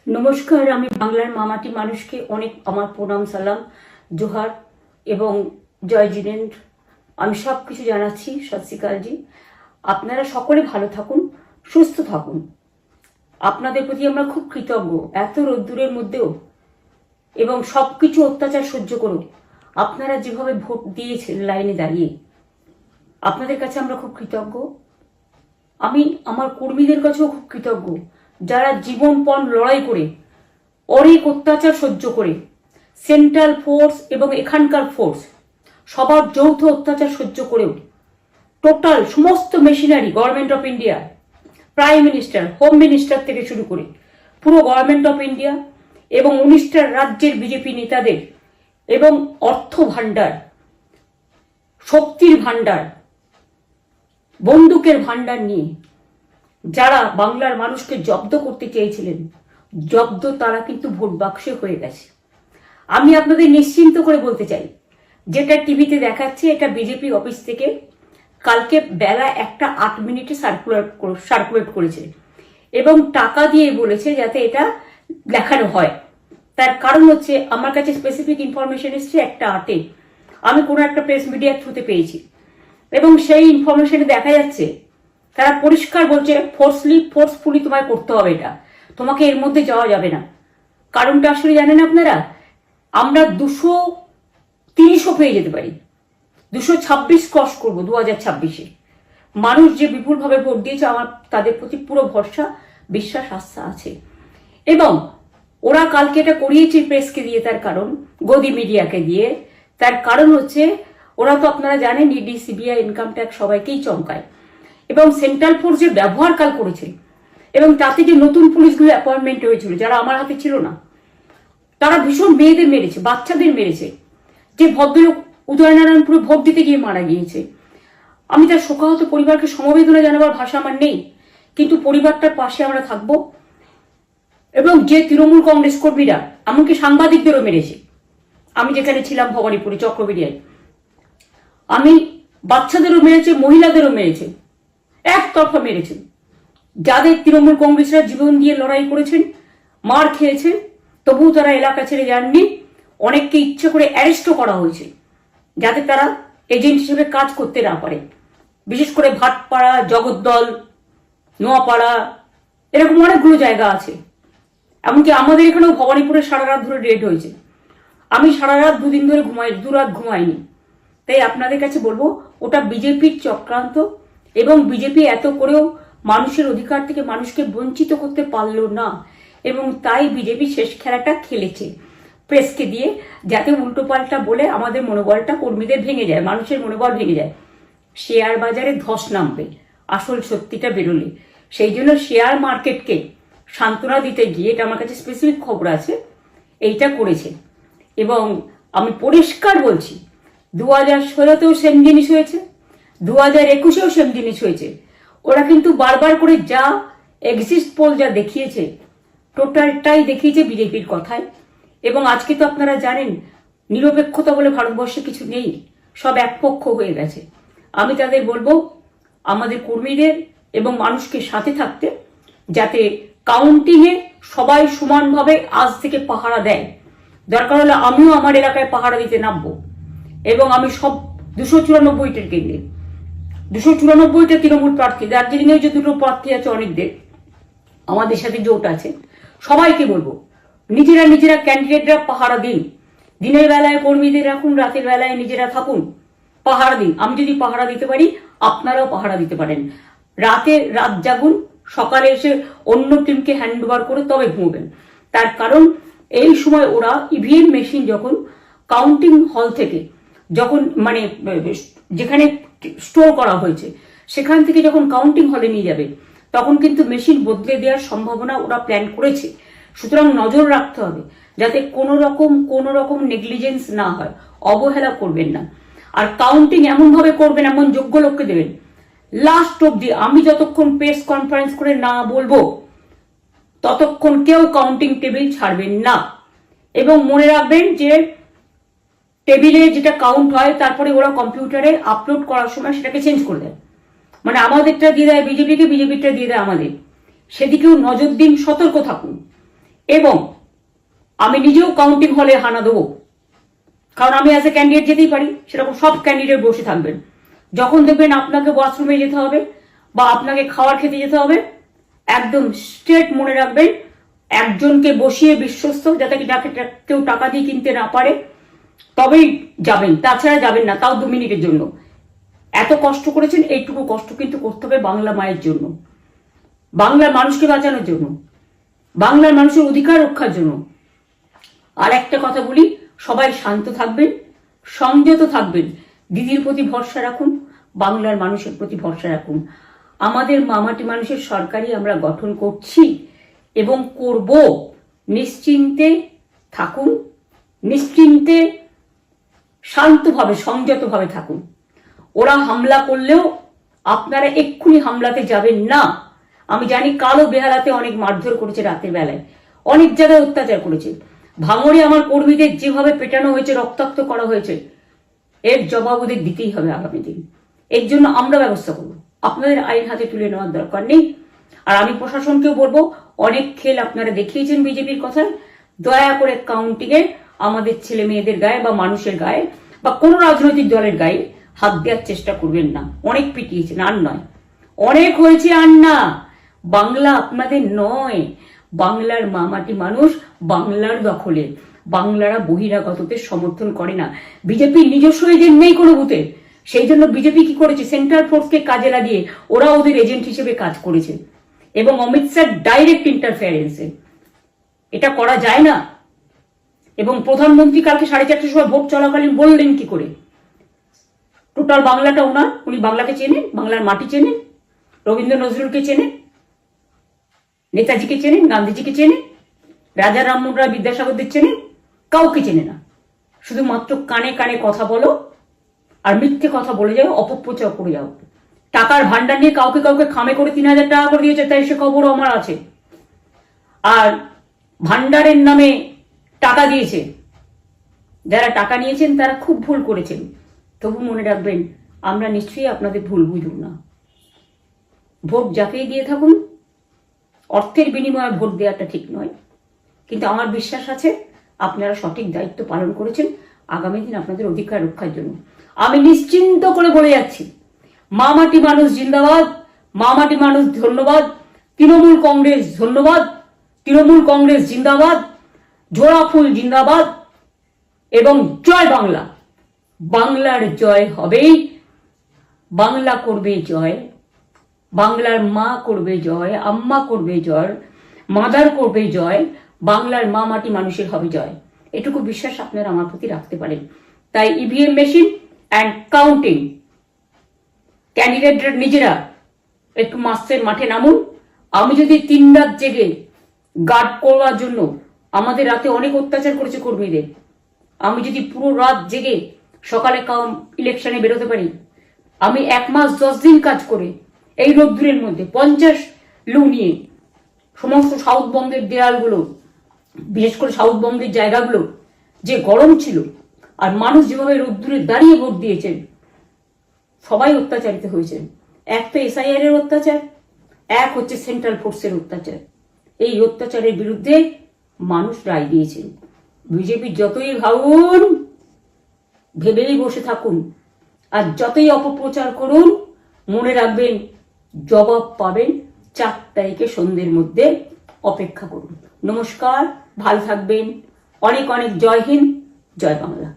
নমস্কার, আমি বাংলার মামাটি মানুষকে অনেক আমার প্রণাম, সালাম, জোহার এবং জয় জিনেন্দ্র। আমি সব কিছু জানাচ্ছি। সত শ্রী আকাল জি। আপনারা সকলে ভালো থাকুন, সুস্থ থাকুন। আপনাদের প্রতি আমরা খুব কৃতজ্ঞ। এত রোদ্দুরের মধ্যেও এবং সব কিছু অত্যাচার সহ্য করুন আপনারা যেভাবে ভোট দিয়েছেন লাইনে দাঁড়িয়ে, আপনাদের কাছে আমরা খুব কৃতজ্ঞ। আমি আমার কর্মীদের কাছেও খুব কৃতজ্ঞ, যারা জীবনপণ লড়াই করে অনেক অত্যাচার সহ্য করে সেন্ট্রাল ফোর্স এবং এখানকার ফোর্স সবার যৌথ অত্যাচার সহ্য করেও টোটাল সমস্ত machinery government of India, prime minister, home minister থেকে শুরু করে পুরো গভর্নমেন্ট অফ ইন্ডিয়া এবং 19টা রাজ্যের বিজেপি নেতাদের এবং অর্থ ভাণ্ডার, শক্তির ভাণ্ডার, বন্দুকের ভাণ্ডার নিয়ে যারা বাংলার মানুষকে জব্দ করতে চেয়েছিলেন, জব্দ তারা কিন্তু ভোট বাক্সে হয়ে গেছে। আমি আপনাদের নিশ্চিন্ত করে বলতে চাই, যেটা টিভিতে দেখাচ্ছে এটা বিজেপি অফিস থেকে কালকে বেলা 1:08 সার্কুলেট করেছে এবং টাকা দিয়ে বলেছে যাতে এটা দেখানো হয়। তার কারণ হচ্ছে আমার কাছে স্পেসিফিক ইনফরমেশন এসছে 1:08 আমি কোনো একটা প্রেস মিডিয়ার থ্রুতে পেয়েছি এবং সেই ইনফরমেশনে দেখা যাচ্ছে তারা পরিষ্কার বলছে ফোর্সফুলি তোমায় করতে হবে, এটা তোমাকে এর মধ্যে যাওয়া যাবে না। কারণটা আসলে জানেন আপনারা, আমরা 230ও পেয়ে যেতে পারি, 226 ক্রস করবো 2026-এ। মানুষ যে বিপুলভাবে ভোট দিয়েছে, আমার তাদের প্রতি পুরো ভরসা, বিশ্বাস, আস্থা আছে। এবং ওরা কালকে এটা করিয়েছে প্রেসকে দিয়ে, তার কারণ গদি মিডিয়াকে দিয়ে, তার কারণ হচ্ছে ওরা তো আপনারা জানেন ইডি, সিবিআই, ইনকাম ট্যাক্স সবাইকেই চমকায় এবং সেন্ট্রাল ফোর্স যে ব্যবহার কাল করেছে এবং তাতে যে নতুন পুলিশগুলো অ্যাপয়েন্টমেন্ট হয়েছিল যারা আমার হাতে ছিল না, তারা ভীষণ মেয়েদের মেরেছে, বাচ্চাদের মেরেছে। যে ভদ্রলোক উদয়নারায়ণপুরে ভোট দিতে গিয়ে মারা গিয়েছে, আমি তার শোকাহত পরিবারকে সমবেদনা জানাবার ভাষা আমার নেই, কিন্তু পরিবারটার পাশে আমরা থাকবো। এবং যে তৃণমূল কংগ্রেস কর্মীরা এমনকি সাংবাদিকদেরও মেরেছে, আমি যেখানে ছিলাম ভবানীপুরে চক্রবেড়িয়ায়, আমি বাচ্চাদেরও মেরেছে, মহিলাদেরও মেরেছে, একতরফা মেরেছেন। যাদের তৃণমূল কংগ্রেসরা জীবন দিয়ে লড়াই করেছেন, মার খেয়েছেন, তবুও তারা এলাকা ছেড়ে যাননি। অনেককে ইচ্ছে করে অ্যারেস্টও করা হয়েছে যাতে তারা এজেন্ট হিসেবে কাজ করতে না পারে। বিশেষ করে ভাটপাড়া, জগদ্দল, নোয়াপাড়া, এরকম অনেকগুলো জায়গা আছে। এমনকি আমাদের এখানেও ভবানীপুরে সারা রাত ধরে রেড হয়েছে। আমি সারা রাত 2 দিন ধরে দুরাত ঘুমাইনি। তাই আপনাদের কাছে বলবো, ওটা বিজেপির চক্রান্ত এবং বিজেপি এত করেও মানুষের অধিকার থেকে মানুষকে বঞ্চিত করতে পারলো না এবং তাই বিজেপি শেষ খেলাটা খেলেছে প্রেসকে দিয়ে, যাতে উল্টোপাল্টা বলে আমাদের মনোবলটা, কর্মীদের ভেঙে যায়, মানুষের মনোবল ভেঙে যায়। শেয়ার বাজারে ধস নামবে আসল সত্যিটা বেরোলে। সেই জন্য শেয়ার মার্কেটকে সান্ত্বনা দিতে গিয়ে, এটা আমার কাছে স্পেসিফিক খবর আছে, এইটা করেছে। এবং আমি পরিষ্কার বলছি, 2016তেও সেম জিনিস হয়েছে, 2021-এও সেম জিনিস হয়েছে। ওরা কিন্তু বারবার করে যা এক্সিস্ট পোল যা দেখিয়েছে, টোটালটাই দেখিয়েছে বিজেপির কথায়। এবং আজকে তো আপনারা জানেন নিরপেক্ষতা বলে ভারতবর্ষে কিছু নেই, সব একপক্ষ হয়ে গেছে। আমি তাদের বলবো আমাদের কর্মীদের এবং মানুষকে সাথে থাকতে, যাতে কাউন্টিংয়ে সবাই সমানভাবে আজ থেকে পাহারা দেয়। দরকার হলে আমিও আমার এলাকায় পাহারা দিতে নামবো এবং আমি সব 294টার কেন্দ্রে, 294টা তৃণমূল প্রার্থী, দার্জিলিংয়েও যে 2টো প্রার্থী আছে অনেকদের, আমাদের সাথে জোট আছে, সবাইকে বলবো নিজেরা ক্যান্ডিডেটরা পাহারা দিন। দিনের বেলায় কর্মীদের রাখুন, রাতের বেলায় নিজেরা থাকুন, পাহারা দিন। আমি যদি পাহারা দিতে পারি, আপনারাও পাহারা দিতে পারেন। রাত জাগুন, সকালে এসে অন্য টিমকে হ্যান্ড ওভার করে তবে ঘুমবেন। তার কারণ এই সময় ওরা ইভিএম মেশিন যখন কাউন্টিং হল থেকে, যখন মানে যেখানে স্টোর করা হয়েছে সেখান থেকে যখন কাউন্টিং হলে নিয়ে যাবে, তখন কিন্তু মেশিন বদলে দেওয়ার সম্ভাবনা ওরা প্ল্যান করেছে। সুতরাং নজর রাখতে হবে যাতে কোনো রকম নেগলিজেন্স না হয়, অবহেলা করবেন না। আর কাউন্টিং এমন ভাবে করবেন, এমন যোগ্য লোককে দেবেন লাস্ট অব্দি। আমি যতক্ষণ প্রেস কনফারেন্স করে না বলবো ততক্ষণ কেউ কাউন্টিং টেবিল ছাড়বেন না। এবং মনে রাখবেন যে টেবিলে যেটা কাউন্ট হয় তারপরে ওরা কম্পিউটারে আপলোড করার সময় সেটাকে চেঞ্জ করে দেয়। মানে আমাদেরটা দিয়ে দেয় বিজেপিকে, বিজেপিটা দিয়ে দেয় আমাদের। সেদিকেও নজর দিন, সতর্ক থাকুন। এবং আমি নিজেও কাউন্টিং হলে হানা দেবো, কারণ আমি অ্যাজ এ ক্যান্ডিডেট যেতেই পারি, সেরকম সব ক্যান্ডিডেট বসে থাকবেন। যখন দেখবেন আপনাকে ওয়াশরুমে যেতে হবে বা আপনাকে খাবার খেতে যেতে হবে, একদম স্ট্রেট মনে রাখবেন, একজনকে বসিয়ে বিশ্বস্ত, যাতে যাকে কেউ টাকা দিয়ে কিনতে না পারে, তবেই যাবেন, তাছাড়া যাবেন না, তাও 2 মিনিটের জন্য। এত কষ্ট করেছেন, এইটুকু কষ্ট কিন্তু করতে হবে বাংলা মায়ের জন্য, বাংলার মানুষকে বাঁচানোর জন্য, বাংলার মানুষের অধিকার রক্ষার জন্য। আর একটা কথা বলি, সবাই শান্ত থাকবেন, সংযত থাকবেন, দিদির প্রতি ভরসা রাখুন, বাংলার মানুষের প্রতি ভরসা রাখুন। আমাদের মামাটি মানুষের সরকারই আমরা গঠন করছি এবং করব। নিশ্চিন্তে থাকুন, নিশ্চিন্তে শান্তভাবে সংযতভাবে থাকুন। ওরা হামলা করলেও আপনারা এক্ষুনি হামলাতে যাবেন না। আমি জানি কালো বেহালাতে অনেক মারধর করেছে, রাতের বেলায় অনেক জায়গায় অত্যাচার করেছে। ভাঙড়ে আমার কর্মীদের যেভাবে পেটানো হয়েছে, রক্তাক্ত করা হয়েছে, এর জবাব ওদের দিতেই হবে আগামী দিন। এর জন্য আমরা ব্যবস্থা করব, আপনাদের আইন হাতে তুলে নেওয়ার দরকার নেই। আর আমি প্রশাসনকেও বলবো, অনেক খেল আপনারা দেখিয়েছেন বিজেপির কথায়, দয়া করে কাউন্টিং এ আমাদের ছেলে মেয়েদের গায়ে বা মানুষের গায়ে বা কোনো রাজনৈতিক দলের গায়ে হাত দেওয়ার চেষ্টা করবেন না। অনেক পিটিয়েছেন, আর নয়, অনেক হয়েছে, আর না। বাংলা আপনাদের নয়, বাংলার মামাটি মানুষ বাংলার দখলে। বাংলারা বহিরাগতদের সমর্থন করে না। বিজেপির নিজস্ব এজেন্ট নেই কোনো বুথে, সেই জন্য বিজেপি কি করেছে, সেন্ট্রাল ফোর্সকে কাজে লাগিয়ে ওরা ওদের এজেন্ট হিসেবে কাজ করেছে, এবং অমিত শাহ ডাইরেক্ট ইন্টারফেয়ারেন্সে। এটা করা যায় না। এবং প্রধানমন্ত্রী কালকে 4:30টার সময় ভোট চলাকালীন বললেন কি করে, টোটাল বাংলাটা ওনার, উনি বাংলাকে চেনেন, বাংলার মাটি চেনেন, রবীন্দ্র নজরুলকে চেনেন, নেতাজিকে চেনেন, গান্ধীজিকে চেনেন, রাজা রামমোহন রায়, বিদ্যাসাগরদের চেনেন, কাউকে চেনে না। শুধুমাত্র কানে কানে কথা বলো আর মিথ্যে কথা বলে যাও, অপপ্রচার করে যাও। টাকার ভান্ডার নিয়ে কাউকে কাউকে খামে করে 3,000 টাকা করে দিয়েছে, তাই সে খবরও আমার আছে। আর ভান্ডারের নামে টাকা দিয়েছে, যারা টাকা নিয়েছেন তারা খুব ভুল করেছেন। তবু মনে রাখবেন, আমরা নিশ্চয়ই আপনাদের ভুল বুঝব না। ভোট যাকেই দিয়ে থাকুন, অর্থের বিনিময়ে ভোট দেওয়াটা ঠিক নয়, কিন্তু আমার বিশ্বাস আছে আপনারা সঠিক দায়িত্ব পালন করেছেন আগামী দিন আপনাদের অধিকার রক্ষার জন্য। আমি নিশ্চিন্ত করে বলে যাচ্ছি, মামাটি মানুষ জিন্দাবাদ, মামাটি মানুষ ধন্যবাদ, তৃণমূল কংগ্রেস ধন্যবাদ, তৃণমূল কংগ্রেস জিন্দাবাদ, ঝোড়া ফুল জিন্দাবাদ, এবং জয় বাংলা। বাংলার জয় হবেই, বাংলা করবে জয়, বাংলার মা করবে জয়, আম্মা করবে জয়, মাদার করবে জয়, বাংলার মা মাটি মানুষের হবে জয়। এটুকু বিশ্বাস আপনারা আমার প্রতি রাখতে পারেন। তাই ইভিএম মেশিন অ্যান্ড কাউন্টিং, ক্যান্ডিডেটরা নিজেরা একটু মাঠে নামুন। আমি যদি 3 রাত জেগে গার্ড করার জন্য, আমাদের রাতে অনেক অত্যাচার করেছে কর্মীদের, আমি যদি পুরো রাত জেগে সকালে ইলেকশনে বেরোতে পারি, আমি 1 মাস 10 দিন কাজ করে এই রোদ্দুরের মধ্যে 50 লু নিয়ে সমস্ত সাউথবঙ্গের দেয়ালগুলো, বিশেষ করে সাউথবঙ্গের জায়গাগুলো যে গরম ছিল, আর মানুষ যেভাবে রোদ্দুরে দাঁড়িয়ে ভোট দিয়েছেন, সবাই অত্যাচারিত হয়েছেন। এক তো এসআইআর এর অত্যাচার, এক হচ্ছে সেন্ট্রাল ফোর্সের অত্যাচার। এই অত্যাচারের বিরুদ্ধে মানুষ রায় দিয়েছেন। বিজেপি যতই ভাবুন, ভেবেই বসে থাকুন, আর যতই অপপ্রচার করুন, মনে রাখবেন জবাব পাবেন 4 তারিখে সন্ধ্যের মধ্যে। অপেক্ষা করুন। নমস্কার, ভালো থাকবেন। অনেক অনেক জয় হিন্দ, জয় বাংলা।